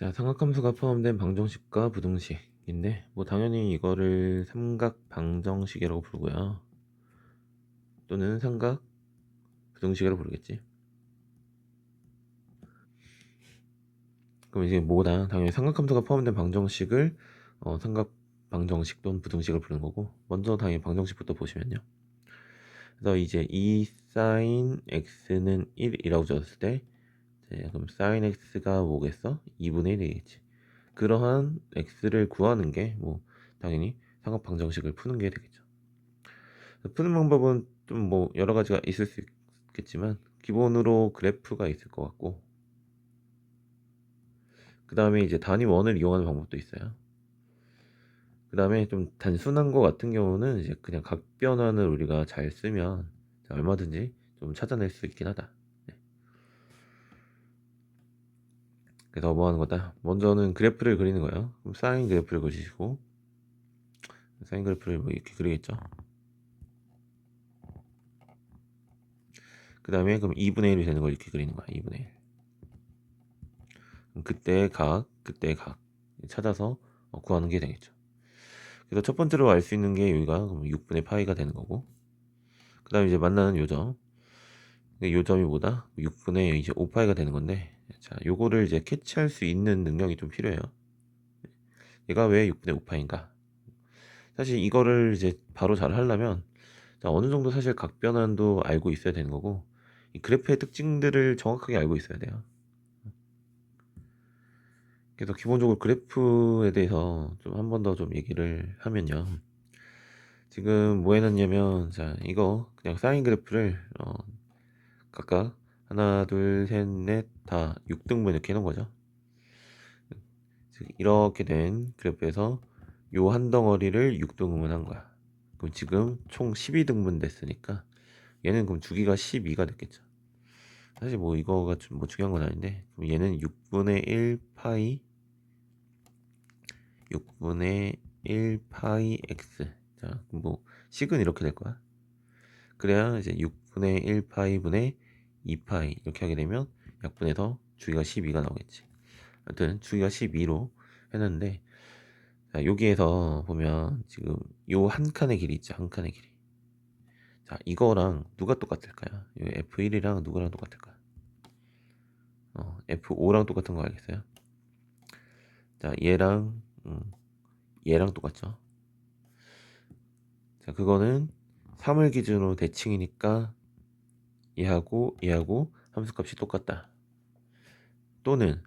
자, 삼각함수가 포함된 방정식과 부등식인데 뭐 당연히 이거를 삼각 방정식이라고 부르고요. 또는 삼각 부등식이라고 부르겠지. 그럼 이제 뭐다? 당연히 삼각함수가 포함된 방정식을 삼각 방정식 또는 부등식을 부르는 거고, 먼저 당연히 방정식부터 보시면요. 그래서 이제 2 sin x는 1이라고 줬을 때, 그럼 sin x가 뭐겠어? 2분의 1이겠지. 그러한 x를 구하는 게 뭐 당연히 삼각 방정식을 푸는 게 되겠죠. 푸는 방법은 좀 뭐 여러 가지가 있을 수 있겠지만 기본으로 그래프가 있을 것 같고, 그 다음에 이제 단위 원을 이용하는 방법도 있어요. 그 다음에 좀 단순한 거 같은 경우는 이제 그냥 각변환을 우리가 잘 쓰면 얼마든지 좀 찾아낼 수 있긴 하다. 네. 그래서 뭐 하는 거다? 먼저는 그래프를 그리는 거예요. 그럼 사인 그래프를 그리시고, 사인 그래프를 뭐 이렇게 그리겠죠. 그 다음에 그럼 2분의 1이 되는 걸 이렇게 그리는 거야. 2분의 1. 그때의 각 찾아서 구하는 게 되겠죠. 그래서 첫 번째로 알 수 있는 게 여기가 6분의 파이가 되는 거고, 그 다음에 이제 만나는 요점, 요점이 뭐다? 6분의 이제 5파이가 되는 건데, 자, 요거를 이제 캐치할 수 있는 능력이 좀 필요해요. 얘가 왜 6분의 5파인가? 사실 이거를 이제 바로 잘 하려면, 자, 어느 정도 사실 각변환도 알고 있어야 되는 거고, 이 그래프의 특징들을 정확하게 알고 있어야 돼요. 그래서 기본적으로 그래프에 대해서 좀 한 번 더 좀 얘기를 하면요. 지금 뭐 해놨냐면, 자, 이거 그냥 사인 그래프를 각각 하나, 둘, 셋, 넷, 다 6등분 이렇게 해놓은 거죠. 즉 이렇게 된 그래프에서 요 한 덩어리를 6등분 한 거야. 그럼 지금 총 12등분 됐으니까 얘는 그럼 주기가 12가 됐겠죠. 사실 뭐 이거가 뭐 중요한 건 아닌데, 그럼 얘는 6분의 1 파이 6분의 1 파이 x. 자, 뭐 식은 이렇게 될 거야. 그래야 이제 6분의 1 파이분의 2 파이 이렇게 하게 되면 약분해서 주기가 12가 나오겠지. 하여튼 주기가 12로 했는데, 자, 여기에서 보면 지금 요 한 칸의 길이 있죠. 한 칸의 길이. 자, 이거랑 누가 똑같을까요? 요 F1이랑 누구랑 똑같을까요? F5랑 똑같은 거 알겠어요? 자, 얘랑 똑같죠. 자, 그거는 3을 기준으로 대칭이니까 얘하고 함수값이 똑같다. 또는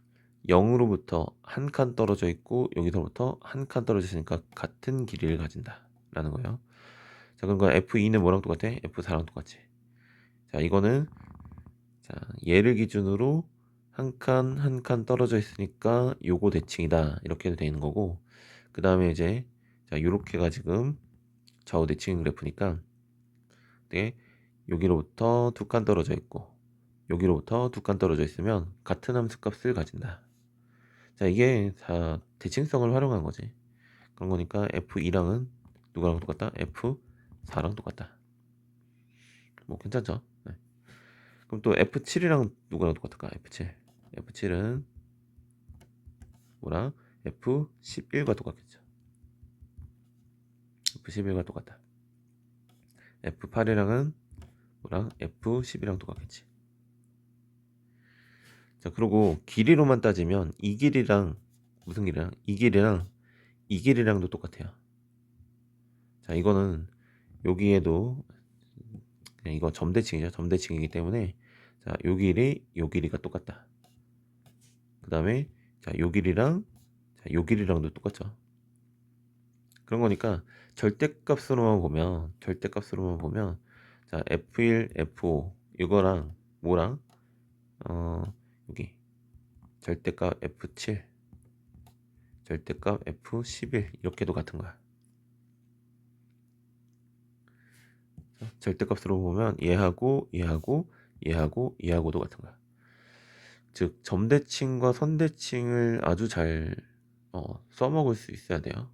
0으로부터 한 칸 떨어져 있고 여기서부터 한 칸 떨어져 있으니까 같은 길이를 가진다 라는 거예요. 자, 그러니까 F2는 뭐랑 똑같아? F4랑 똑같지. 자, 이거는 자, 얘를 기준으로 한 칸 떨어져 있으니까 요거 대칭이다 이렇게 되는 거고, 그 다음에 이제 자, 요렇게가 지금 좌우 대칭 그래프니까, 네, 여기로부터 두 칸 떨어져 있고 여기로부터 두 칸 떨어져 있으면 같은 함수값을 가진다. 자, 이게 다 대칭성을 활용한 거지. 그런 거니까 F2랑은 누구랑 똑같다? F4랑 똑같다. 뭐 괜찮죠? 네. 그럼 또 F7이랑 누구랑 똑같을까? F7. F7은 뭐랑? F11과 똑같겠죠. F11과 똑같다. F8이랑은 뭐랑? F10이랑 똑같겠지. 자, 그리고 길이로만 따지면 이 길이랑 무슨 길이랑? 이 길이랑도 똑같아요. 자, 이거는 여기에도 그냥 이거 점대칭이죠. 점대칭이기 때문에 자, 요 길이가 똑같다. 그 다음에 자, 요 길이랑도 똑같죠. 그런 거니까 절대값으로만 보면 자, F1, F5 이거랑 뭐랑 여기 절대값 F7, 절대값 F11 이렇게도 같은 거야. 절대값으로 보면 얘하고도 같은 거야. 즉 점대칭과 선대칭을 아주 잘 써먹을 수 있어야 돼요.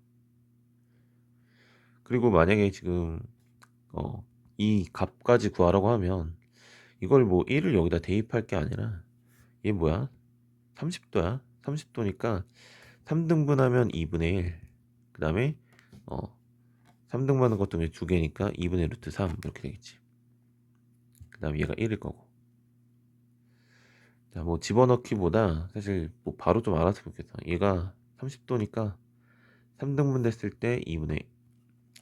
그리고 만약에 지금 이 값까지 구하라고 하면 이걸 뭐 1을 여기다 대입할 게 아니라 얘 뭐야? 30도야. 30도니까 3등분하면 2분의 1. 그 다음에 3등분하는 것도 이제 2개니까 2분의 루트 3 이렇게 되겠지. 그 다음에 얘가 1일 거고. 자, 뭐 집어넣기보다 사실 뭐 바로 좀 알았으면 좋겠다. 얘가 30도니까 3등분 됐을 때 2분의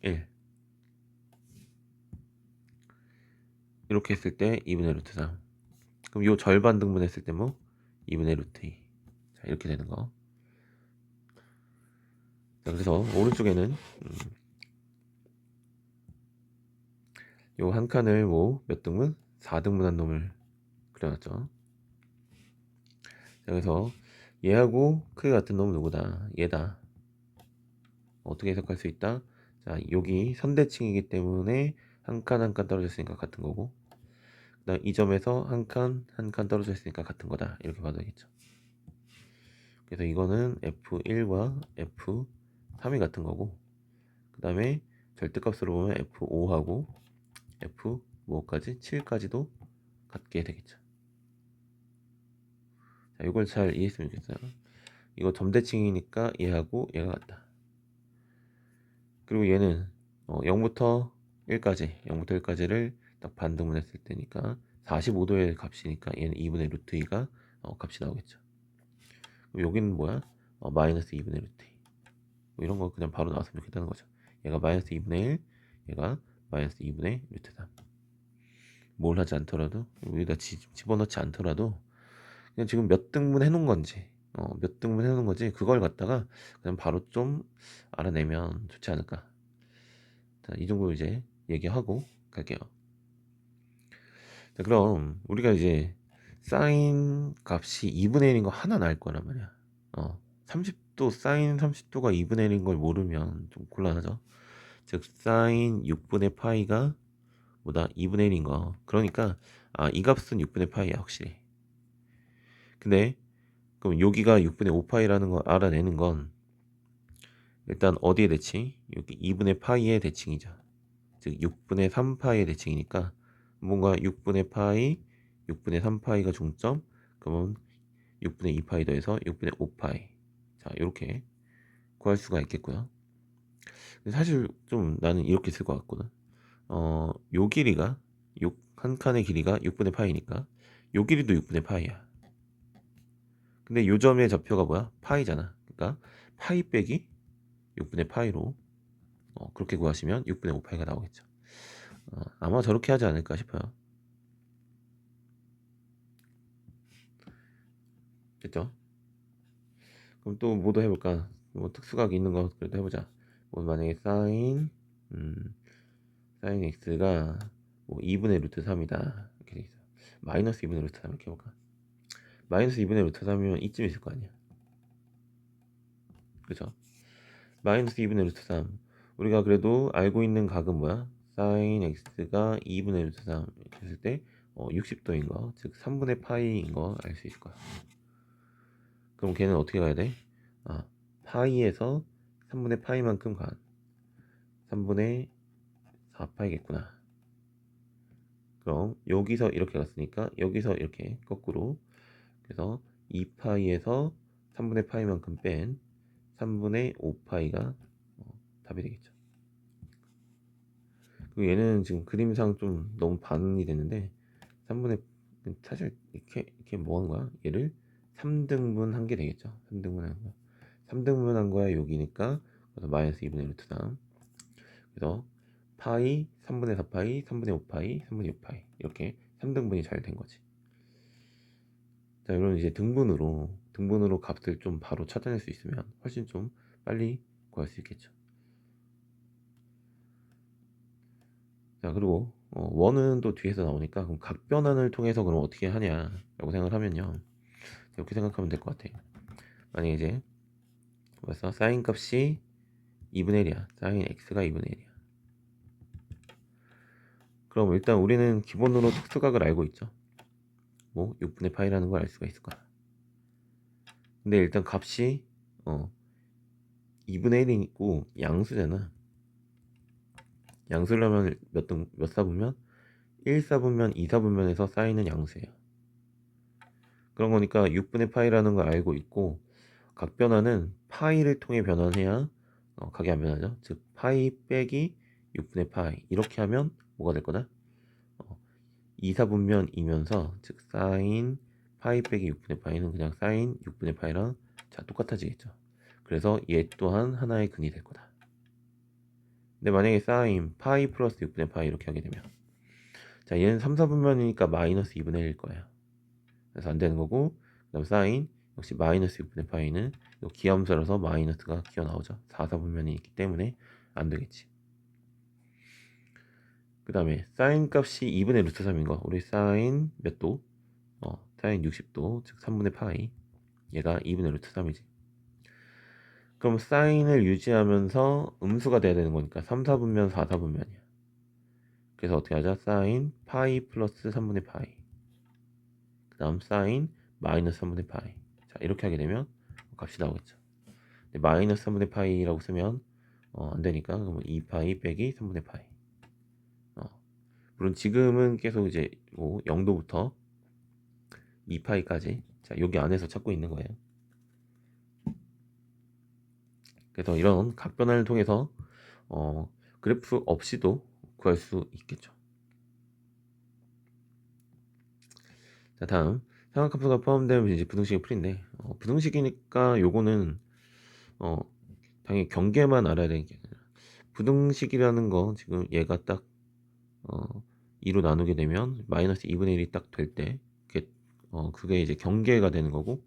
1 이렇게 했을 때 2분의 루트 3. 그럼 요 절반 등분했을 때 뭐 2분의 루트 2. 자, 이렇게 되는 거. 자, 그래서 오른쪽에는 요 한 칸을 뭐 몇 등분? 4등분한 놈을 그려놨죠. 자, 그래서 얘하고 크게 같은 놈은 누구다? 얘다. 어떻게 해석할 수 있다? 자, 여기 선대칭이기 때문에 한 칸 한 칸 떨어졌으니까 같은 거고, 그다음 이 점에서 한 칸 한 칸 떨어져 있으니까 같은 거다. 이렇게 봐도 되겠죠. 그래서 이거는 F1과 F3이 같은 거고, 그 다음에 절대값으로 보면 F5하고 F5까지 7까지도 같게 되겠죠. 자, 이걸 잘 이해했으면 좋겠어요. 이거 점대칭이니까 얘하고 얘가 같다. 그리고 얘는 0부터 1까지를 딱 반등분했을 때니까 45도의 값이니까 얘는 2분의 루트 2가 값이 나오겠죠. 그럼 여기는 뭐야? 마이너스 2분의 루트 2. 뭐 이런 거 그냥 바로 나왔으면 좋겠다는 거죠. 얘가 마이너스 2분의 1, 얘가 마이너스 2분의 루트 3. 뭘 하지 않더라도, 여기다 집어넣지 않더라도 그냥 지금 몇 등분 해놓은 건지, 몇 등분 해놓은 건지 그걸 갖다가 그냥 바로 좀 알아내면 좋지 않을까. 자, 이 정도 이제 얘기하고 갈게요. 자, 그럼 우리가 이제 사인 값이 2분의 1인 거 하나 알 거란 말이야. 30도 사인 30도가 2분의 1인 걸 모르면 좀 곤란하죠. 즉 사인 6분의 파이가 뭐다 2분의 1인 거. 그러니까 이 값은 6분의 파이야 확실히. 근데 그럼 여기가 6분의 5파이라는 걸 알아내는 건 일단 어디의 대칭? 여기 2분의 파이의 대칭이죠. 즉 6분의 3파이의 대칭이니까 뭔가 6분의 파이, 6분의 3파이가 중점, 그러면 6분의 2파이 더해서 6분의 5파이. 자, 이렇게 구할 수가 있겠고요. 근데 사실 좀 나는 이렇게 쓸 것 같거든. 요 길이가 한 칸의 길이가 6분의 파이니까 요 길이도 6분의 파이야. 근데 요 점의 좌표가 뭐야? 파이잖아. 그러니까 파이 빼기 6분의 파이로 그렇게 구하시면 6분의 5파이가 나오겠죠. 아마 저렇게 하지 않을까 싶어요. 됐죠? 그럼 또 뭐도 해볼까? 뭐 특수각 있는 거 그래도 해보자. 뭐 만약에 사인 x가 뭐 2분의 루트 3이다 이렇게 돼 있어. 마이너스 2분의 루트 3 이렇게 해볼까? 마이너스 2분의 루트 3이면 이쯤 있을 거 아니야. 그죠? 마이너스 2분의 루트 3. 우리가 그래도 알고 있는 각은 뭐야? 사인 x가 2분의 루트 3 이렇게 했을 때 60도인 거, 즉 3분의 파이인 거 알 수 있을 거야. 그럼 걔는 어떻게 가야 돼? 파이에서 3분의 파이만큼 간 3분의 4파이겠구나. 그럼 여기서 이렇게 갔으니까 여기서 이렇게 거꾸로, 그래서 2파이에서 3분의 파이만큼 뺀 3분의 5파이가 답이 되겠죠. 그리고 얘는 지금 그림상 좀 너무 반응이 되는데 3분의 사실 이렇게 뭐 하는 거야? 얘를 3등분 한 게 되겠죠. 3등분 한 거. 3등분 한 거야 여기니까. 그래서 마이너스 2분의 루트 3. 그래서 파이, 3분의 4파이, 3분의 5파이, 3분의 6파이 이렇게 3등분이 잘 된 거지. 자, 이런 이제 등분으로 값을 좀 바로 찾아낼 수 있으면 훨씬 좀 빨리 구할 수 있겠죠. 자, 그리고 원은 또 뒤에서 나오니까 그럼 각 변환을 통해서 그럼 어떻게 하냐라고 생각을 하면요, 이렇게 생각하면 될 것 같아. 만약에 이제 벌써 사인 값이 2분의 1이야. 사인 x가 2분의 1이야. 그럼 일단 우리는 기본으로 특수각을 알고 있죠. 뭐 6분의 파이라는 걸 알 수가 있을 거야. 근데 일단 값이 2분의 1이 있고 양수잖아. 양수를 하면 몇 사분면? 1사분면, 2사분면에서 쌓이는 양수예요. 그런 거니까 6분의 파이라는 걸 알고 있고, 각 변화는 파이를 통해 변환해야 각이 안 변하죠. 즉 파이 빼기 6분의 파이 이렇게 하면 뭐가 될 거다? 2, 4분면이면서 즉 사인 파이 빼기 6분의 파이는 그냥 사인 6분의 파이랑 자 똑같아지겠죠. 그래서 얘 또한 하나의 근이 될 거다. 근데 만약에 사인 파이 플러스 6분의 파이 이렇게 하게 되면 자 얘는 3, 4분면이니까 마이너스 2분의 1일 거예요. 그래서 안 되는 거고 그 다음 사인 역시 마이너스 6분의 파이는 기함수라서 마이너스가 기어 나오죠. 4, 4분면이 있기 때문에 안 되겠지. 그 다음에 사인 값이 2분의 루트 3인 거 우리 사인 몇 도? 사인 60도 즉 3분의 파이 얘가 2분의 루트 3이지. 그럼 사인을 유지하면서 음수가 돼야 되는 거니까 3, 4분면 4, 4분면이야. 그래서 어떻게 하자? 사인 파이 플러스 3분의 파이 그 다음 사인 마이너스 3분의 파이 자 이렇게 하게 되면 값이 나오겠죠. 근데 마이너스 3분의 파이라고 쓰면 안 되니까 그러면 2파이 빼기 3분의 파이 물론 지금은 계속 이제 뭐 0도부터 2파이까지 자 여기 안에서 찾고 있는 거예요. 그래서 이런 각 변화를 통해서 그래프 없이도 구할 수 있겠죠. 자 다음 삼각함수가 포함되면 이제 부등식의 풀인데 부등식이니까 요거는 당연히 경계만 알아야 되는 게 아니라 부등식이라는 거 지금 얘가 딱 2로 나누게 되면 마이너스 2분의 1이 딱 될 때 그게 이제 경계가 되는 거고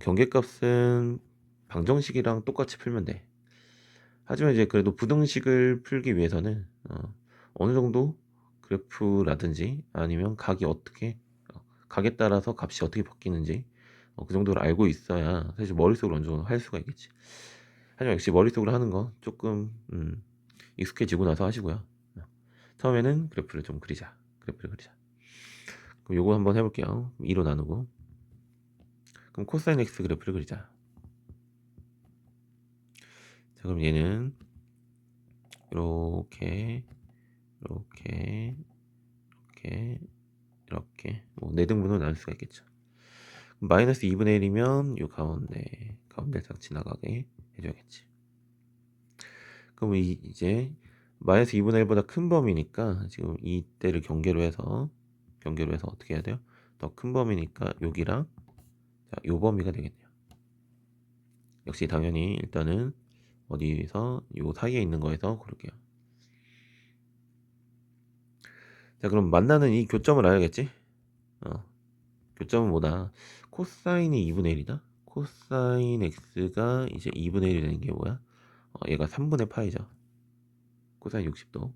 경계값은 방정식이랑 똑같이 풀면 돼. 하지만 이제 그래도 부등식을 풀기 위해서는 어느 정도 그래프라든지 아니면 각이 어떻게 각에 따라서 값이 어떻게 바뀌는지 그 정도를 알고 있어야 사실 머릿속으로 어느 정도 할 수가 있겠지. 하지만 역시 머릿속으로 하는 거 조금 익숙해지고 나서 하시고요. 처음에는 그래프를 좀 그리자. 그래프를 그리자. 그럼 요거 한번 해볼게요. 2로 나누고 그럼 코사인 x 그래프를 그리자. 자 그럼 얘는 이렇게 이렇게 이렇게 이렇게 뭐 4등분으로 나눌 수가 있겠죠. 마이너스 2분의 1이면 요 가운데 딱 지나가게 해줘야겠지. 그럼 이제 마이너스 2분의 1보다 큰 범위니까 지금 이때를 경계로 해서 어떻게 해야 돼요? 더 큰 범위니까 여기랑 자, 요 범위가 되겠네요. 역시 당연히 일단은 어디서 요 사이에 있는 거에서 고를게요. 자 그럼 만나는 이 교점을 알아야겠지? 교점은 뭐다? 코사인이 2분의 1이다? 코사인 x가 이제 2분의 1이 되는 게 뭐야? 얘가 3분의 파이죠. 코사인 60도.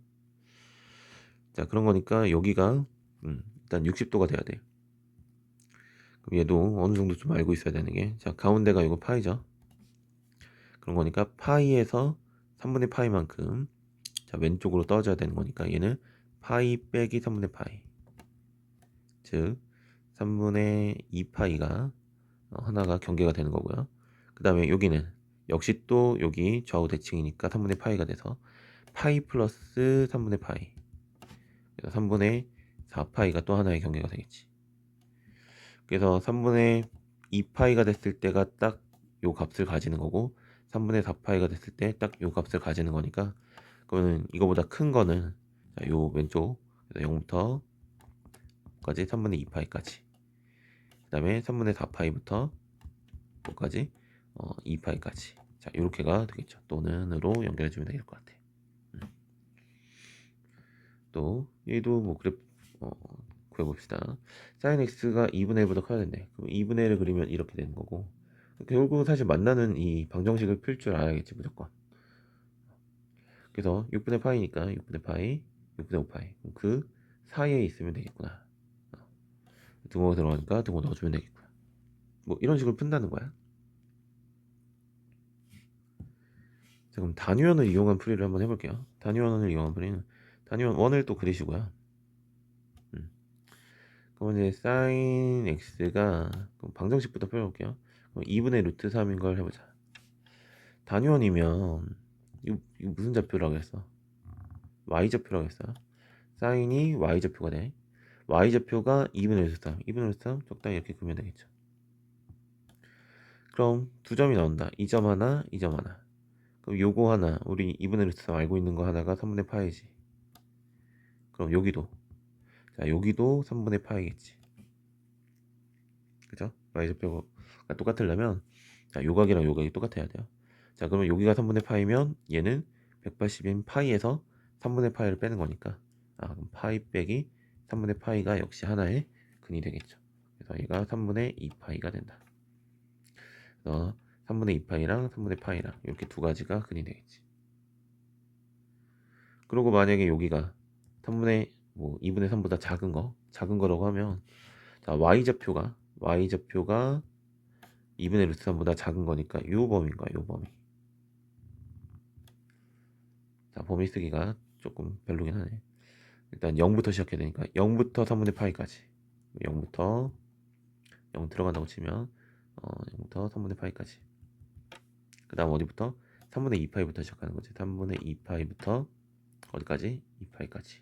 자 그런 거니까 여기가 일단 60도가 돼야 돼. 그럼 얘도 어느 정도 좀 알고 있어야 되는 게 자 가운데가 이거 파이죠. 그런 거니까 파이에서 3분의 파이만큼 자 왼쪽으로 떨어져야 되는 거니까 얘는 파이 빼기 3분의 파이 즉 3분의 2파이가 하나가 경계가 되는 거고요. 그 다음에 여기는 역시 또 여기 좌우 대칭이니까 3분의 파이가 돼서 파이 플러스 3분의 파이 그래서 3분의 4파이가 또 하나의 경계가 되겠지. 그래서 3분의 2파이가 됐을 때가 딱 요 값을 가지는 거고 3분의 4파이가 됐을 때 딱 요 값을 가지는 거니까 그러면 이거보다 큰 거는 요 왼쪽 0부터 까지 3분의 2파이까지 그 다음에 3분의 4파이부터 여기까지 2파이까지 자 이렇게가 되겠죠. 또는으로 연결해주면 될 것 같아. 또 얘도 뭐 그래프 구해봅시다. sin x가 2분의 1보다 커야 된대. 그럼 2분의 1을 그리면 이렇게 되는 거고 결국 사실 만나는 이 방정식을 풀 줄 알아야겠지 무조건. 그래서 6분의 파이니까 6분의 파이 6분의 5파이 그 사이에 있으면 되겠구나. 등호가 들어가니까 등호 넣어주면 되겠구나. 뭐 이런 식으로 푼다는 거야. 자, 그럼 단위원을 이용한 풀이를 한번 해볼게요. 단위원을 이용한 풀이는 단위원 1을 또 그리시고요. 그럼 이제 sin x가 방정식부터 풀어볼게요. 2분의 루트 3인 걸 해보자. 단위원이면 이거 무슨 좌표라고 했어? y좌표라고 했어요. sin이 y좌표가 돼. y좌표가 2분의 루트 3 2분의 루트 3 적당히 이렇게 그리면 되겠죠. 그럼 두 점이 나온다. 이 점 하나, 이 점 하나. 그럼 요거 하나, 우리 2분의 루트 3 알고 있는 거 하나가 3분의 파이지. 그럼 여기도, 자 여기도 3분의 파이겠지. 그죠? y좌표가 똑같으려면 자 요각이랑 요각이 똑같아야 돼요. 자 그러면 여기가 3분의 파이면 얘는 180인 파이에서 3분의 파이를 빼는 거니까 그럼 파이 빼기 3분의 파이가 역시 하나의 근이 되겠죠. 그래서 얘가 3분의 2파이가 된다. 그래서 3분의 2파이랑 3분의 파이랑 이렇게 두 가지가 근이 되겠지. 그리고 만약에 여기가 3분의 2분의 3보다 작은 거라고 하면 자 y좌표가 2분의 루트 3보다 작은 거니까 요 범위인 거야, 요 범위. 자 범위 쓰기가 조금 별로긴 하네. 일단 0부터 시작해야 되니까 0부터 3분의 파이까지 0부터 0 들어간다고 치면 0부터 3분의 파이까지 그 다음 어디부터? 3분의 2파이부터 시작하는 거지. 3분의 2파이부터 어디까지? 2파이까지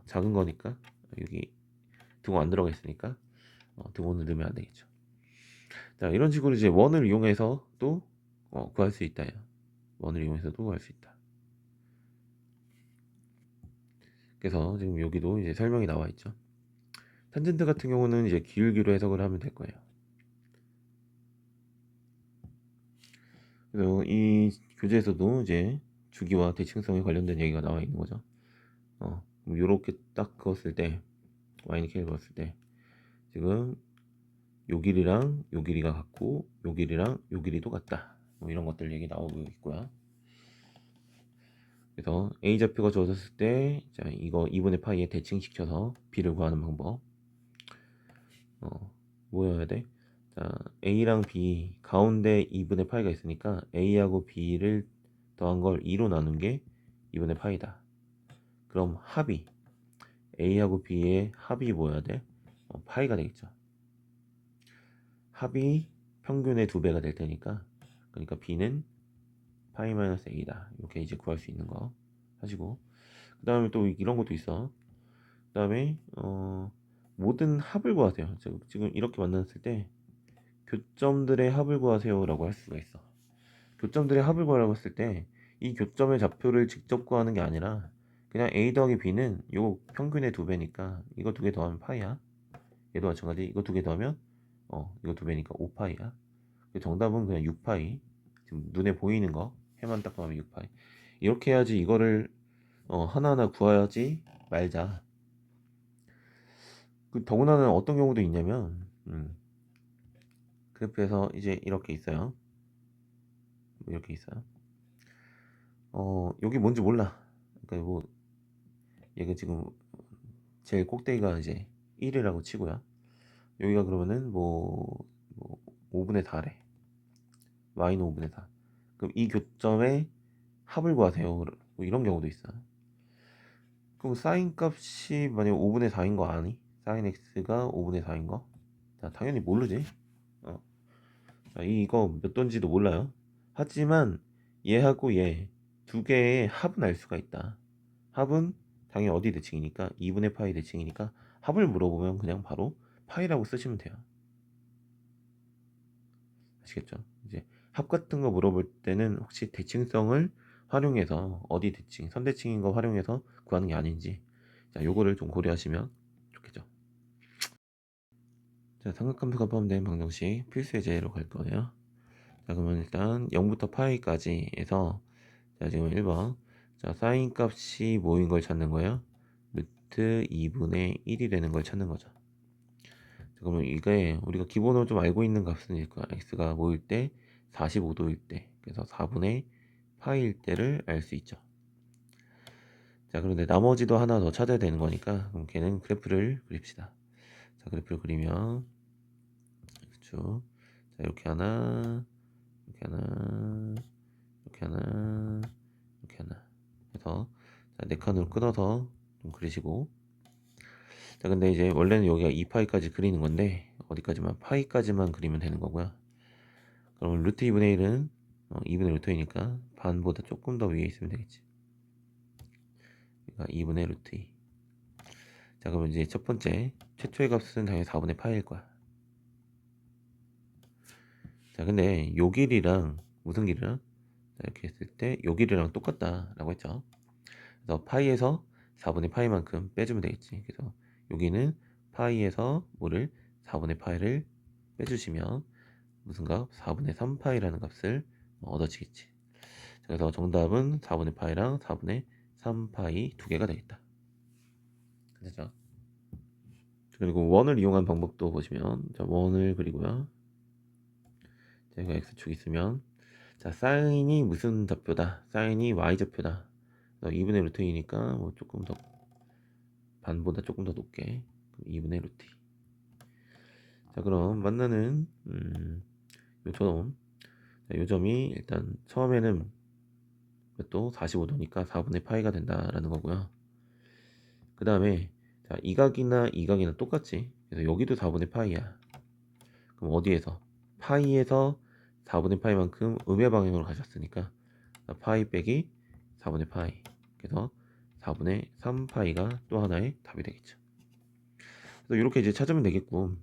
작은 거니까 여기 등호 안 들어가 있으니까 등호는 넣으면 안 되겠죠. 자 이런 식으로 이제 원을 이용해서 또 구할 수 있다. 원을 이용해서도 구할 수 있다. 그래서 지금 여기도 이제 설명이 나와 있죠. 탄젠트 같은 경우는 이제 기울기로 해석을 하면 될 거예요. 그래서 이 교재에서도 이제 주기와 대칭성에 관련된 얘기가 나와 있는 거죠. 이렇게 딱 그었을 때 y는 그었을 때 지금 요 길이랑 요 길이가 같고 요 길이랑 요 길이도 같다. 이런 것들 얘기 나오고 있고요. 그래서 a 좌표가 주어졌을 때 자 이거 2분의 파이에 대칭시켜서 b를 구하는 방법. 뭐여야 돼? 자 a랑 b 가운데 2분의 파이가 있으니까 a하고 b를 더한 걸 2로 나눈 게 2분의 파이다. 그럼 합이 a하고 b의 합이 뭐여야 돼? 파이가 되겠죠. 합이 평균의 2배가 될 테니까 그러니까 b는 파이 마이너스 a다. 이렇게 이제 구할 수 있는 거 하시고 그 다음에 또 이런 것도 있어. 그 다음에 모든 합을 구하세요. 지금 이렇게 만났을 때 교점들의 합을 구하세요 라고 할 수가 있어. 교점들의 합을 구하라고 했을 때 이 교점의 좌표를 직접 구하는 게 아니라 그냥 a 더하기 b는 요 평균의 2배니까 이거 2개 더하면 파이야. 얘도 마찬가지. 이거 2개 더하면 이거 2배니까 5파이야. 정답은 그냥 6파이. 지금 눈에 보이는 거 해만 딱 보면 6파이. 이렇게 해야지 이거를 하나하나 구해야지 말자. 더구나는 어떤 경우도 있냐면 그래프에서 이제 이렇게 있어요. 이렇게 있어요. 여기 뭔지 몰라. 그러니까 얘가 지금 제일 꼭대기가 이제 1이라고 치고요. 여기가 그러면은 5분의 4래. y는 5분의 4. 그럼 이 교점의 합을 구하세요. 뭐 이런 경우도 있어. 그럼 사인 값이 만약 5분의 4인 거 아니? 사인 x가 5분의 4인 거? 자, 당연히 모르지. 자, 이거 몇 돈지도 몰라요. 하지만 얘하고 얘 두 개의 합은 알 수가 있다. 합은 당연히 어디 대칭이니까 2분의 파이 대칭이니까 합을 물어보면 그냥 바로 파이라고 쓰시면 돼요. 아시겠죠? 이제 합 같은 거 물어볼 때는 혹시 대칭성을 활용해서 어디 대칭, 선대칭인 거 활용해서 구하는 게 아닌지 자, 요거를 좀 고려하시면 좋겠죠. 자, 삼각함수가 포함된 방정식 필수 예제로 갈 거예요. 자, 그러면 일단 0부터 파이까지 해서 자, 지금 1번 자, 사인 값이 뭐인 걸 찾는 거예요? 루트 2분의 1이 되는 걸 찾는 거죠. 자, 그러면 이게 우리가 기본으로 좀 알고 있는 값은 일 거야. x가 뭐일 때 45도일 때 그래서 4분의 파이일 때를 알 수 있죠. 자, 그런데 나머지도 하나 더 찾아야 되는 거니까 그럼 걔는 그래프를 그립시다. 자, 그래프를 그리면 그렇죠. 자, 이렇게 하나 이렇게 하나 이렇게 하나 이렇게 하나 해서 자, 4칸으로 끊어서 좀 그리시고 자 근데 이제 원래는 여기가 2파이까지 그리는 건데 어디까지만 파이까지만 그리면 되는 거고요. 그럼 루트 2분의 1은 2분의 루트 2니까 반보다 조금 더 위에 있으면 되겠지. 그러니까 2분의 루트 2. 자 그러면 이제 첫 번째 최초의 값은 당연히 4분의 파이일 거야. 자, 근데 요 길이랑 무슨 길이랑 자, 이렇게 했을 때 요 길이랑 똑같다라고 했죠. 그래서 파이에서 4분의 파이만큼 빼주면 되겠지. 그래서 여기는 파이에서 뭐를 4분의 파이를 빼주시면 무슨 값? 4분의 3파이라는 값을 얻어지겠지. 그래서 정답은 4분의 파이랑 4분의 3파이 두 개가 되겠다. 그죠? 그리고 원을 이용한 방법도 보시면 자, 원을 그리고요. 제가 x축 있으면 자, 사인이 무슨 좌표다? 사인이 y좌표다. 2분의 루트 2니까 뭐 조금 더 반보다 조금 더 높게 2분의 루트 2. 자, 그럼 만나는 요점. 자, 요점이 일단 처음에는 또 45도니까 4분의 파이가 된다라는 거고요. 그 다음에 자, 이각이나 똑같지. 그래서 여기도 4분의 파이야. 그럼 어디에서? 파이에서 4분의 파이만큼 음의 방향으로 가셨으니까 파이 빼기 4분의 파이. 그래서 4분의 3파이가 또 하나의 답이 되겠죠. 그래서 이렇게 이제 찾으면 되겠고,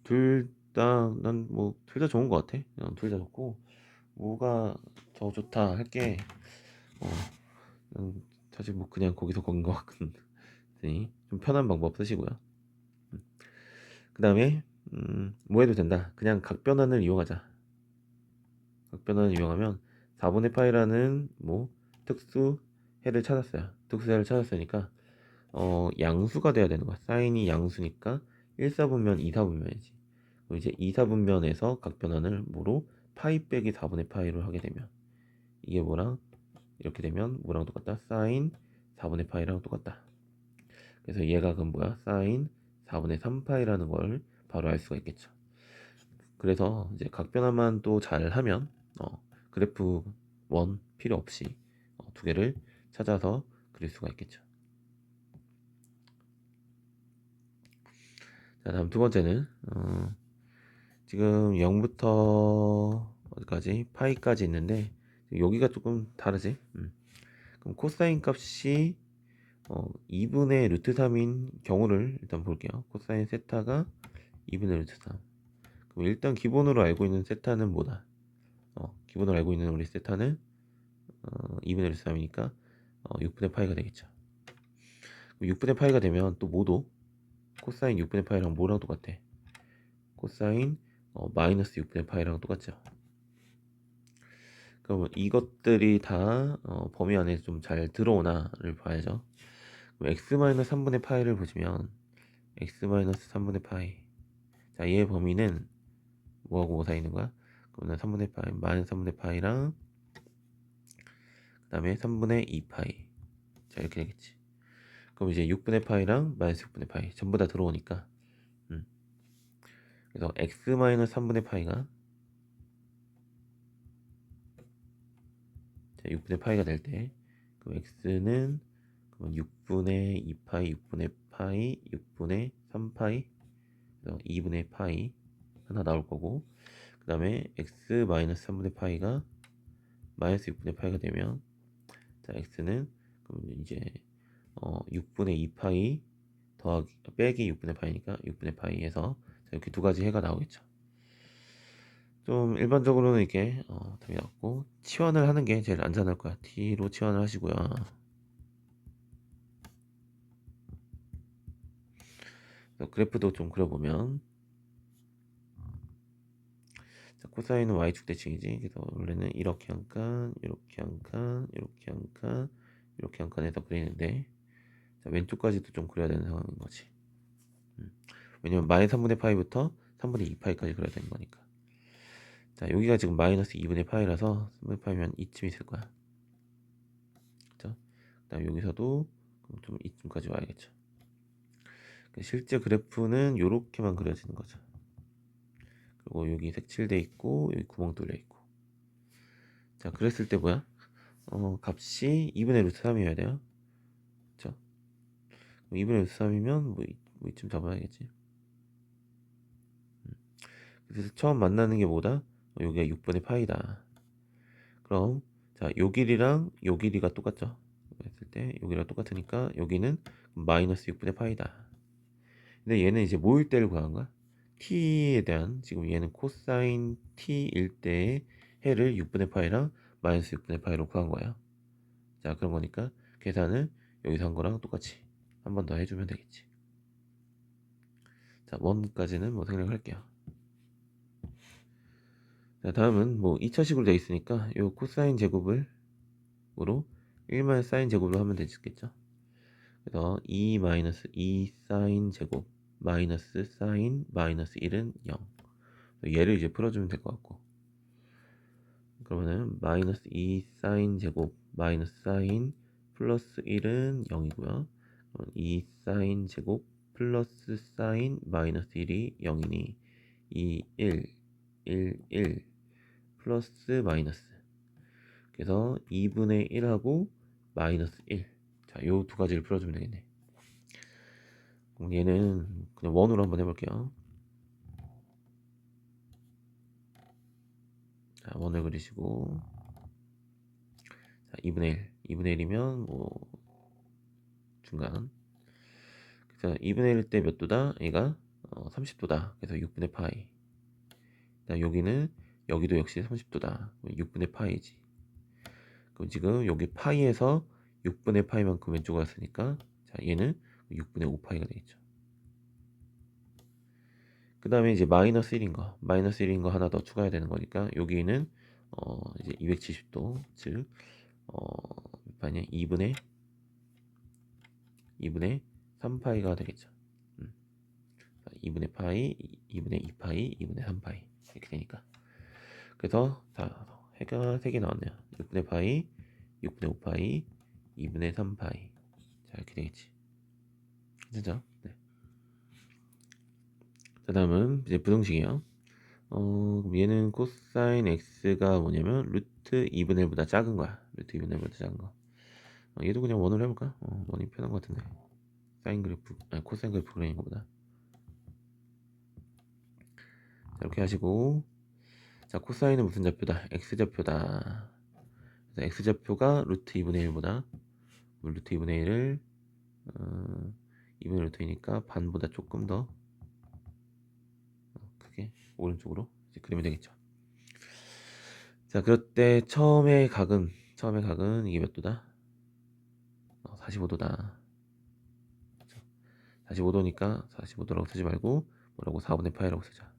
둘 다, 난 뭐, 둘 다 좋은 것 같아. 둘 다 좋고, 뭐가 더 좋다 할게, 어, 사실 뭐 그냥 거기서 거긴 것 같으니, 좀 편한 방법 쓰시고요. 그 다음에, 뭐 해도 된다. 그냥 각변환을 이용하자. 각변환을 이용하면 4분의 파이라는 뭐, 특수해를 찾았어요. 특수해를 찾았으니까, 양수가 돼야 되는 거야. 사인이 양수니까 1사분면 2사분면이지. 그럼 이제 2사분면에서 각변환을 뭐로? 파이 빼기 4분의 파이로 하게 되면 이게 뭐랑 이렇게 되면 뭐랑 똑같다? 사인 4분의 파이랑 똑같다. 그래서 얘가 그럼 뭐야? 사인 4분의 3파이라는 걸 바로 알 수가 있겠죠. 그래서 이제 각변환만 또 잘 하면 그래프 원 필요 없이 두 개를 찾아서 그릴 수가 있겠죠. 자, 다음 두 번째는 지금 0부터 어디까지? 파이까지 있는데 여기가 조금 다르지? 그럼 코사인 값이 2분의 루트 3인 경우를 일단 볼게요. 코사인 세타가 2분의 루트 3. 그럼 일단 기본으로 알고 있는 세타는 뭐다? 기본으로 알고 있는 우리 세타는 2분의 루트 3이니까 6분의 파이가 되겠죠. 6분의 파이가 되면 또 뭐도? 코사인 6분의 파이랑 뭐랑 똑같아? 코사인 마이너스 6분의 파이랑 똑같죠. 그럼 이것들이 다 범위 안에 좀 잘 들어오나를 봐야죠. 그럼 x-3분의 파이를 보시면 x-3분의 파이. 자, 얘의 범위는 뭐하고 뭐 사이는 거야? 그러면 3분의 파이, 마이너스 3분의 파이랑 그 다음에 3분의 2파이. 자, 이렇게 되겠지. 그럼 이제 6분의 파이랑 마이너스 6분의 파이 전부 다 들어오니까 그래서 x-3분의 파이가 자, 6분의 파이가 될 때 그럼 x는 그럼 6분의 2파이, 6분의 파이, 6분의 3파이, 2분의 파이 하나 나올 거고, 그 다음에 x 마이너스 3분의 파이가 마이너스 6분의 파이가 되면, 자, x는 그럼 이제 6분의 2파이 더하기 빼기 6분의 파이니까 6분의 파이에서 이렇게 두 가지 해가 나오겠죠. 좀 일반적으로는 이렇게 답이 나왔고, 치환을 하는 게 제일 안전할 거야. t로 치환을 하시고요. 그래프도 좀 그려보면, 자, 코사인은 y축 대칭이지. 그래서 원래는 이렇게 한 칸, 이렇게 한 칸, 이렇게 한 칸, 이렇게 한 칸에서 그리는데, 자, 왼쪽까지도 좀 그려야 되는 상황인 거지. 왜냐면 마이너스 3분의 파이부터 3분의 2파이까지 그려야 되는 거니까. 자, 여기가 지금 마이너스 2분의 파이라서 3분의 파이면 이쯤 있을 거야. 그죠? 그 다음 여기서도 좀 이쯤까지 와야겠죠. 실제 그래프는 이렇게만 그려지는 거죠. 그리고 여기 색칠돼 있고 여기 구멍 뚫려 있고. 자, 그랬을 때 뭐야? 값이 2분의 루트 3이어야 돼요. 그쵸? 2분의 루트 3이면 뭐 이쯤 잡아야겠지. 그래서 처음 만나는 게 뭐다? 여기가 6분의 파이다. 그럼 자, 요 길이랑 요 길이가 똑같죠? 했을 때 여기랑 똑같으니까 여기는 마이너스 6분의 파이다. 근데 얘는 이제 모일 때를 구한 거야. t에 대한 지금 얘는 코사인 t일 때의 해를 6분의 파이랑 마이너스 6분의 파이로 구한 거예요. 자, 그런 거니까 계산을 여기서 한 거랑 똑같이 한 번 더 해주면 되겠지. 자, 1까지는 뭐 생략할게요. 자, 다음은 뭐 2차식으로 되어 있으니까 요 코사인 제곱으로 1만 사인 제곱으로 하면 되겠죠. 그래서 2 마이너스 2 사인 제곱 마이너스 사인 마이너스 1은 0. 얘를 이제 풀어주면 될 것 같고, 그러면은 마이너스 2 사인 제곱 마이너스 사인 플러스 1은 0이고요 2 사인 제곱 플러스 사인 마이너스 1이 0이니 2 1 1 1 플러스 마이너스, 그래서 2분의 1하고 마이너스 1. 자, 요 두 가지를 풀어주면 되겠네. 그럼 얘는 그냥 원으로 한번 해볼게요. 자, 원을 그리시고, 자, 2분의 1 2분의 1이면 뭐 중간, 그래서 2분의 1 때 몇 도다? 얘가 30도다. 그래서 6분의 파이. 여기는 여기도 역시 30도다. 6분의 파이지. 그럼 지금 여기 파이에서 6분의 파이만큼 왼쪽으로 갔으니까, 자, 얘는 6분의 5파이가 되겠죠. 그 다음에 이제 마이너스 1인 거 하나 더 추가해야 되는 거니까 여기는 이제 270도, 즉 몇 파이냐? 2분의 3파이가 되겠죠. 2분의 파이, 2분의 2파이, 2분의 3파이 이렇게 되니까, 그래서 자, 해가 3개 나왔네요. 6분의 파이, 6분의 5파이, 2분의 3파이. 자, 이렇게 되겠지. 괜찮죠? 네. 자, 다음은 이제 부등식이에요. 그럼 얘는 코사인 x가 뭐냐면 루트 2분의 1보다 작은 거야. 루트 2분의 1보다 작은 거. 얘도 그냥 원으로 해볼까? 원이 편한 것 같은데. 사인 그래프, 아니 코사인 그래프 그리는 것보다. 자, 이렇게 하시고, 자, 코사인은 무슨 좌표다? x좌표다. 그래서 x좌표가 루트 2분의 1보다, 루트 2분의 1을 2분의 루트이니까 반보다 조금 더 크게 오른쪽으로 이제 그리면 되겠죠. 자, 그럴 때 처음의 각은 이게 몇 도다? 45도다. 45도니까 45도라고 쓰지 말고 뭐라고 4분의 파이라고 쓰자.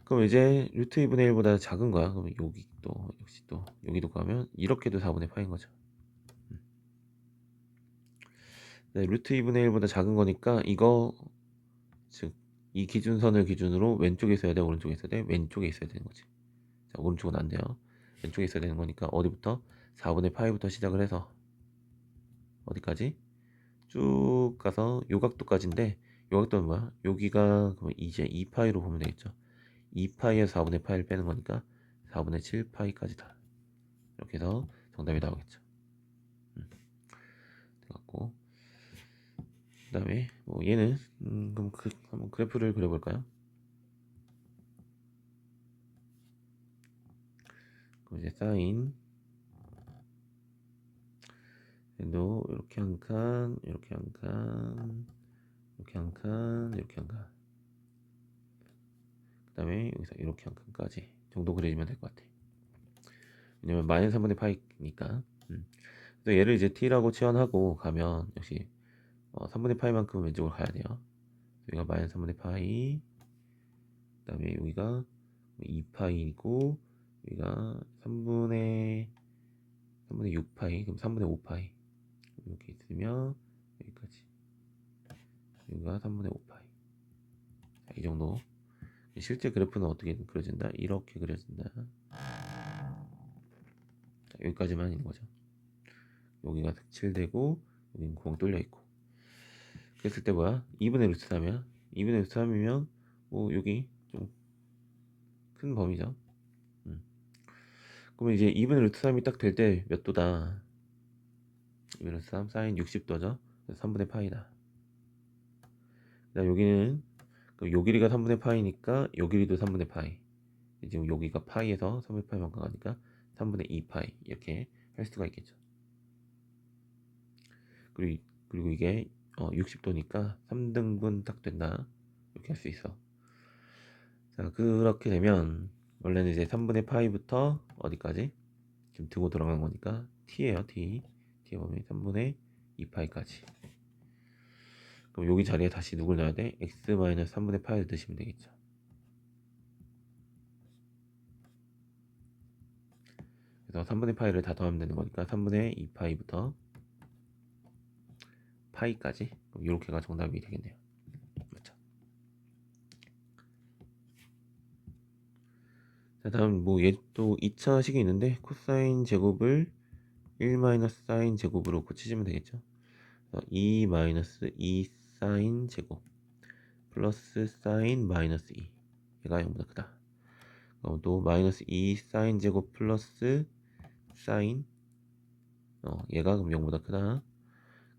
그럼 이제 루트 2분의 1보다 작은 거야. 그러면 여기 또 역시 또 여기도 가면 이렇게도 4분의 파인 거죠. 네, 루트 2분의 1보다 작은 거니까 이거, 즉 이 기준선을 기준으로 왼쪽에 있어야 돼, 오른쪽에 있어야 돼? 왼쪽에 있어야 되는 거지. 자, 오른쪽은 안 돼요. 왼쪽에 있어야 되는 거니까 어디부터? 4분의 파이부터 시작을 해서 어디까지? 쭉 가서 요각도까지인데, 요각도는 뭐야? 여기가 그럼 이제 2파이로 보면 되겠죠. 2파이에서 4분의 파이를 빼는 거니까 4분의 7파이까지다. 이렇게 해서 정답이 나오겠죠. 돼갖고, 그 다음에 뭐 얘는 그럼 한번 그래프를 그려볼까요? 그럼 이제 사인 도 이렇게 한 칸, 이렇게 한 칸, 이렇게 한 칸, 이렇게 한 칸. 그 다음에 여기서 이렇게 한 칸까지 정도 그려주면 될 것 같아. 왜냐면 마이너스 3분의 파이니까. 그래서 얘를 이제 t라고 치환하고 가면 역시 3분의 파이만큼 왼쪽으로 가야 돼요. 여기가 마이너스 3분의 파이, 그 다음에 여기가 2파이고, 여기가 3분의 6파이, 그럼 3분의 5파이 이렇게 있으면 여기까지, 여기가 3분의 5파이. 자, 이 정도. 실제 그래프는 어떻게 그려진다? 이렇게 그려진다. 자, 여기까지만 있는 거죠. 여기가 색칠되고 여기는 구멍 뚫려 있고. 그랬을 때 뭐야? 2분의 루트 3이야. 2분의 루트 3이면 뭐 여기 좀 큰 범위죠. 그러면 이제 2분의 루트 3이 딱 될 때 몇 도다? 2분의 루트 3 사인 60도죠. 그래서 3분의 파이다. 그다음 여기는 요 길이가 3분의 파이니까 요 길이도 3분의 파이. 지금 여기가 파이에서 3분의 파이만큼 가니까 3분의 2파이 이렇게 할 수가 있겠죠. 그리고 이게 60도니까 3등분 딱 된다. 이렇게 할 수 있어. 자, 그렇게 되면 원래는 이제 3분의 파이부터 어디까지? 지금 등호 들어간 거니까 t예요. t에 보면 3분의 2파이까지. 그럼 여기 자리에 다시 누굴 넣어야 돼? x-3분의 파이를 넣으시면 되겠죠. 그래서 3분의 파이를 다 더하면 되는 거니까 3분의 2파이부터 파이까지. 그럼 이렇게가 정답이 되겠네요. 맞죠? 자, 다음 뭐 얘 또 2차 식이 있는데 코사인 제곱을 1 사인 제곱으로 고치시면 되겠죠. 2 2 사인 제곱 플러스 사인 마이너스 2 얘가 0보다 크다. 그럼 또 마이너스 2 사인 제곱 플러스 사인 얘가 그럼 0보다 크다.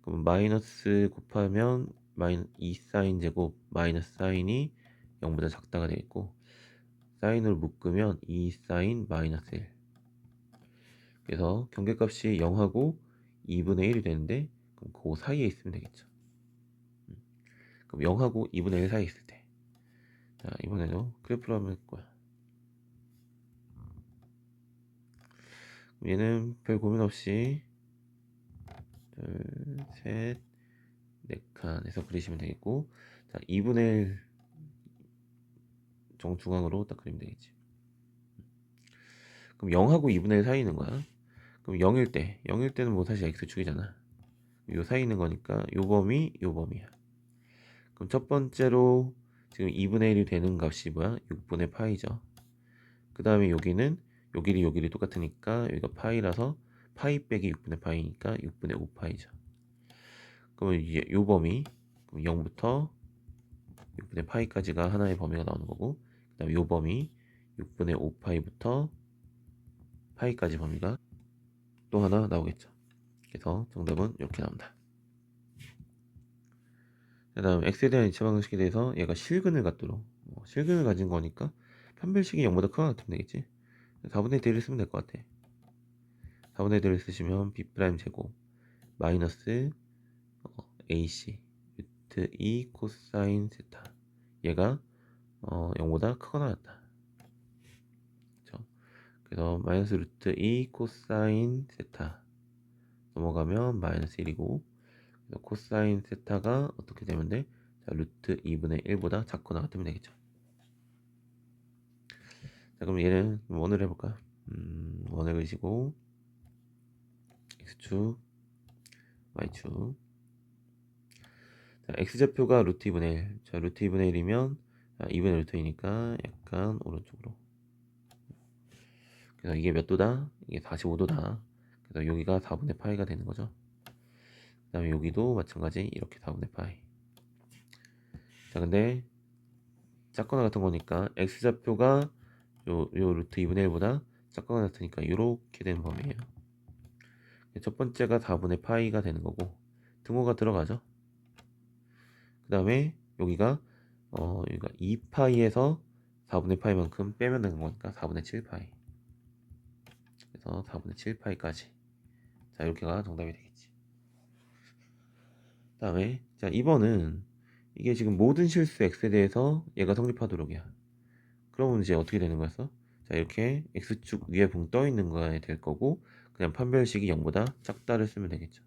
그럼 마이너스 곱하면 마이너스 2 사인 제곱 마이너스 사인이 0보다 작다가 되겠고 사인으로 묶으면 2 사인 마이너스 1. 그래서 경계값이 0하고 2분의 1이 되는데 그럼 그 사이에 있으면 되겠죠. 그럼 0하고 2분의 1 사이에 있을 때. 자, 이번에도 그래프로 하면 거야. 얘는 별 고민 없이 둘, 셋, 네 칸에서 그리시면 되겠고, 자, 2분의 1 정중앙으로 딱 그리면 되겠지. 그럼 0하고 2분의 1 사이 있는 거야. 그럼 0일 때는 뭐 사실 x축이잖아. 요 사이 있는 거니까 요 범위, 요 범위야. 그럼 첫 번째로 지금 2분의 1이 되는 값이 뭐야? 6분의 파이죠. 그 다음에 여기는 요 길이 요 길이 똑같으니까 여기가 파이라서 파이 빼기 6분의 파이니까 6분의 5파이죠. 그러면 이제 요 범위 0부터 6분의 파이까지가 하나의 범위가 나오는 거고, 그 다음에 요 범위 6분의 5파이부터 파이까지 범위가 또 하나 나오겠죠. 그래서 정답은 이렇게 나온다. 그 다음 x에 대한 이차 방정식에 대해서 얘가 실근을 갖도록 실근을 가진 거니까 판별식이 0보다 크거나 같으면 되겠지. 4분의 D를 쓰면 될 것 같아. 4분의 D를 쓰시면 B' 제곱 마이너스 AC 루트 2 코사인 세타 얘가 0보다 크거나 같다. 그쵸? 그래서 마이너스 루트 2 코사인 세타 넘어가면 마이너스 1이고 코사인 세타가 어떻게 되면 돼? 자, 루트 2분의 1보다 작거나 같으면 되겠죠. 자, 그럼 얘는 원을 해볼까? 원을 그리시고 x축, y축. 자, x좌표가 루트 2분의 1. 자, 루트 2분의 1이면 2분의 루트 2니까 약간 오른쪽으로. 그래서 이게 몇 도다? 이게 45도다. 그래서 여기가 4분의 파이가 되는 거죠. 그 다음에 여기도 마찬가지 이렇게 4분의 파이. 자, 근데 작거나 같은 거니까 x좌표가 요 루트 2분의 1보다 작거나 같으니까 이렇게 되는 범위예요. 첫 번째가 4분의 파이가 되는 거고 등호가 들어가죠. 그 다음에 여기가 2파이에서 4분의 파이만큼 빼면 되는 거니까 4분의 7파이. 그래서 4분의 7파이까지. 자, 이렇게가 정답이 되겠지. 그 다음에 자, 2번은 이게 지금 모든 실수 x에 대해서 얘가 성립하도록이야. 그러면 이제 어떻게 되는 거였어? 자, 이렇게 x축 위에 붕 떠 있는 거에 될 거고 그냥 판별식이 0보다 작다를 쓰면 되겠죠.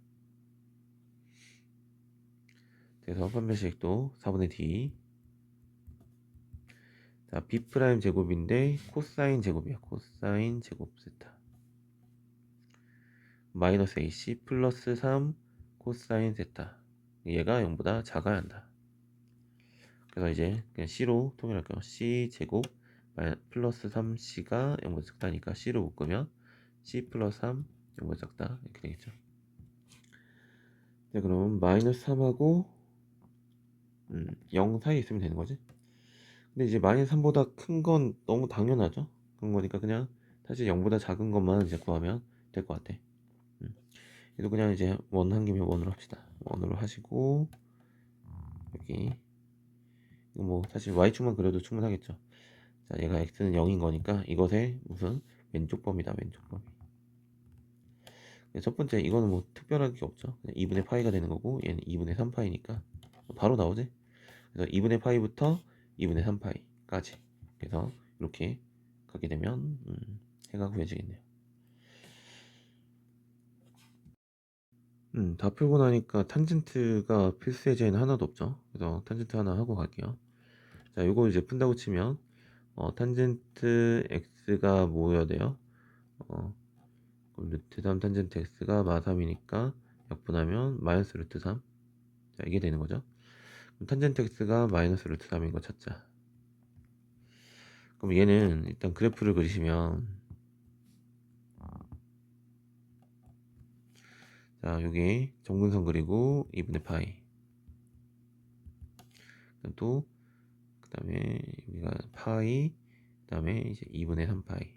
그래서 판별식도 4분의 d. 자, b' 제곱인데 코사인 제곱이야. 코사인 제곱 세타 마이너스 ac 플러스 3 코사인 세타 얘가 0보다 작아야 한다. 그래서 이제 그냥 c로 통일할게요. c 제곱 플러스 3c가 0보다 작다니까 c로 묶으면 c 플러스 3 0보다 작다 이렇게 되겠죠. 자, 그럼 마이너스 3하고 0 사이에 있으면 되는 거지. 근데 이제 마이너스 3보다 큰 건 너무 당연하죠. 그런 거니까 그냥 사실 0보다 작은 것만 이제 구하면 될 것 같아. 그래도 그냥 이제 원 한 김에 원으로 합시다. 원으로 하시고 여기 이거 뭐 사실 y축만 그려도 충분하겠죠. 자, 얘가 x는 0인 거니까 이것의 무슨 왼쪽 범위다. 왼쪽 범위. 첫 번째 이거는 뭐 특별한 게 없죠. 그냥 2분의 파이가 되는 거고 얘는 2분의 3파이니까 바로 나오지. 그래서 2분의 파이부터 2분의 3파이까지. 그래서 이렇게 가게 되면 해가 구해지겠네요. 다 풀고 나니까 탄젠트가 필수 예제에는 하나도 없죠. 그래서 탄젠트 하나 하고 갈게요. 자, 요거 이제 푼다고 치면 탄젠트 x가 뭐여야 돼요? 그럼 루트 3 탄젠트 x가 마3이니까 약분하면 마이너스 루트 3. 자, 이게 되는 거죠. 그럼 탄젠트 x가 마이너스 루트 3인 거 찾자. 그럼 얘는 일단 그래프를 그리시면, 자, 여기 정근선 그리고 2분의 파이. 또 그 다음에 여기가 파이, 그 다음에 이제 2분의 3파이,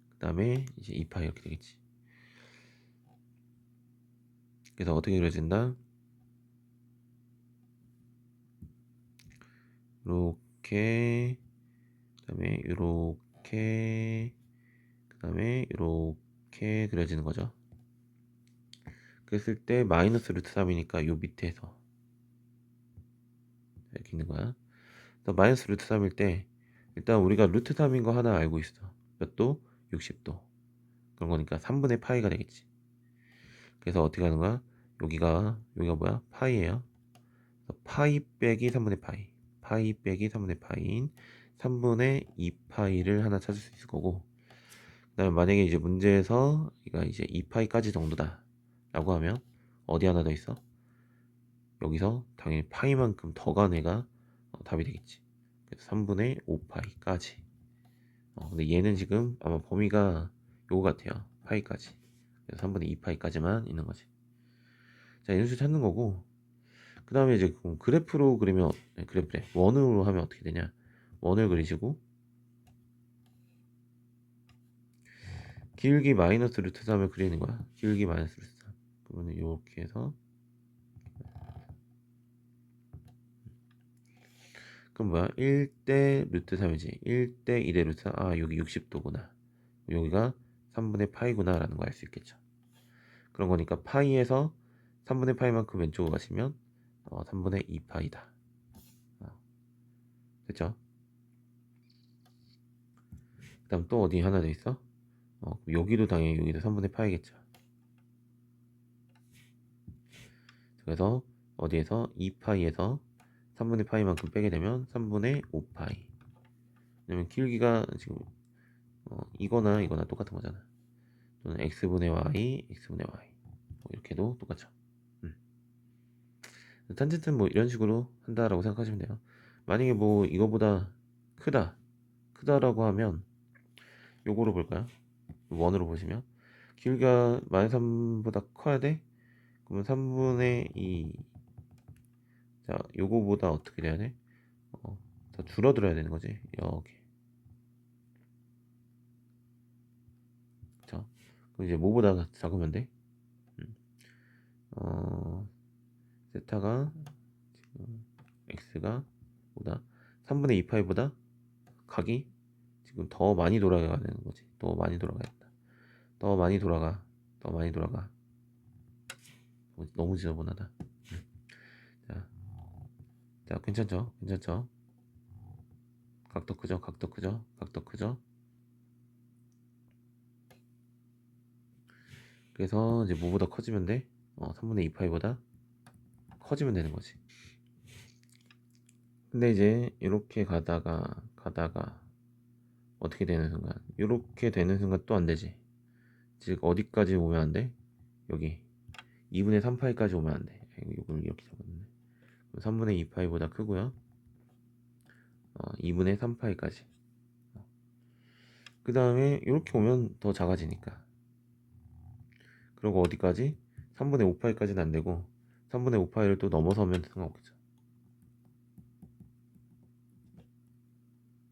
그 다음에 이제 2파이 이렇게 되겠지. 그래서 어떻게 그려진다? 이렇게, 그 다음에 이렇게, 그 다음에 이렇게 그려지는 거죠. 그랬을 때 마이너스 루트 3이니까 요 밑에서 이렇게 있는 거야. 마이너스 루트 3일 때 일단 우리가 루트 3인 거 하나 알고 있어. 몇 도? 60도. 그런 거니까 3분의 파이가 되겠지. 그래서 어떻게 하는 거야? 여기가 뭐야? 파이예요. 파이 빼기 3분의 파이. 파이 빼기 3분의 파이인 3분의 2파이를 하나 찾을 수 있을 거고, 그 다음에 만약에 이제 문제에서 이가 이제 2파이까지 정도다 라고 하면 어디 하나 더 있어? 여기서 당연히 파이만큼 더 간 애가 답이 되겠지. 그래서 3분의 5파이까지. 근데 얘는 지금 아마 범위가 요거 같아요. 파이까지. 그래서 3분의 2파이까지만 있는 거지. 자, 인수 찾는 거고, 그 다음에 이제 그래프로 그리면, 그래프래. 원으로 하면 어떻게 되냐? 원을 그리시고, 기울기 마이너스 루트 3을 그리는 거야. 기울기 마이너스 루트 3. 그러면 이렇게 해서, 그럼 뭐야? 1대 루트 3이지. 1대 2대 루트 3. 아, 여기 60도구나. 여기가 3분의 파이구나 라는 거 알 수 있겠죠. 그런 거니까 파이에서 3분의 파이만큼 왼쪽으로 가시면 3분의 2파이다. 됐죠? 그 다음 또 어디 하나 더 있어? 여기도 당연히 여기도 3분의 파이겠죠. 그래서 어디에서 2파이에서 3분의 파이만큼 빼게 되면 3분의 5파이. 왜냐면 기울기가 지금 이거나 똑같은 거잖아. 또는 x분의 y, x분의 y 뭐 이렇게도 똑같죠. 탄젠트는 뭐 이런 식으로 한다라고 생각하시면 돼요. 만약에 뭐 이거보다 크다라고 하면 요거로 볼까요? 원으로 보시면 기울기가 마이너스 3보다 커야 돼? 그러면 3분의 2. 자, 요거보다 어떻게 돼야 돼? 더 줄어들어야 되는 거지. 이렇게. 그쵸? 그럼 이제 뭐보다 작으면 돼? 음. 세타가 지금 x가 보다 3분의 2파이보다 각이 지금 더 많이 돌아가야 되는 거지. 더 많이 돌아가야겠다. 더 많이 돌아가. 더 많이 돌아가. 너무 지저분하다. 자, 자, 괜찮죠? 괜찮죠? 각도 크죠? 각도 크죠? 각도 크죠? 그래서 이제 뭐보다 커지면 돼? 3분의 2파이보다 커지면 되는 거지. 근데 이제 이렇게 가다가 어떻게 되는 순간, 이렇게 되는 순간 또 안 되지. 즉 어디까지 오면 안 돼? 여기 2분의 3파이까지 오면 안 돼. 이걸 이렇게 잡았네. 3분의 2파이보다 크고요. 2분의 3파이까지. 그 다음에 이렇게 오면 더 작아지니까. 그리고 어디까지? 3분의 5파이까지는 안 되고 3분의 5파이를 또 넘어서면 상관없겠죠.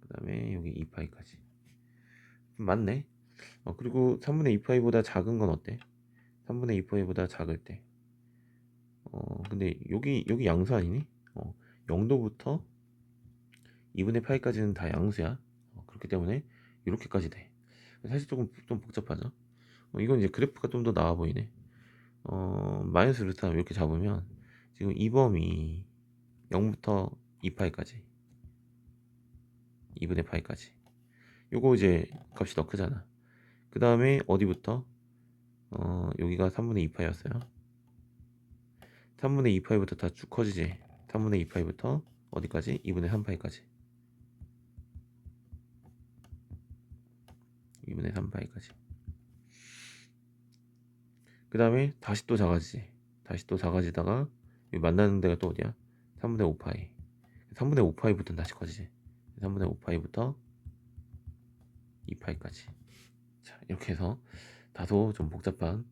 그 다음에 여기 2파이까지. 맞네. 그리고 3분의 2파이보다 작은 건 어때? 3분의 2파이보다 작을 때. 근데 여기 양수 아니니? 0도부터 2분의 파이까지는 다 양수야. 그렇기 때문에 이렇게까지 돼. 사실 좀 복잡하죠. 이건 이제 그래프가 좀 더 나아 보이네. 마이너스 루트 3 이렇게 잡으면 지금 이 범위 0부터 2파이까지 2분의 파이까지 요거 이제 값이 더 크잖아. 그 다음에 어디부터 여기가 3분의 2파이였어요. 3분의 2파이부터 다 쭉 커지지. 3분의 2파이부터 어디까지? 2분의 3파이까지 2분의 3파이까지 그 다음에 다시 또 작아지지. 다시 또 작아지다가 여기 만나는 데가 또 어디야? 3분의 5파이 3분의 5파이부터 다시 커지지. 3분의 5파이부터 2파이까지 자 이렇게 해서 다소 좀 복잡한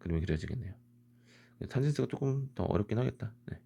그림이 그려지겠네요. 탄젠스가 조금 더 어렵긴 하겠다. 네.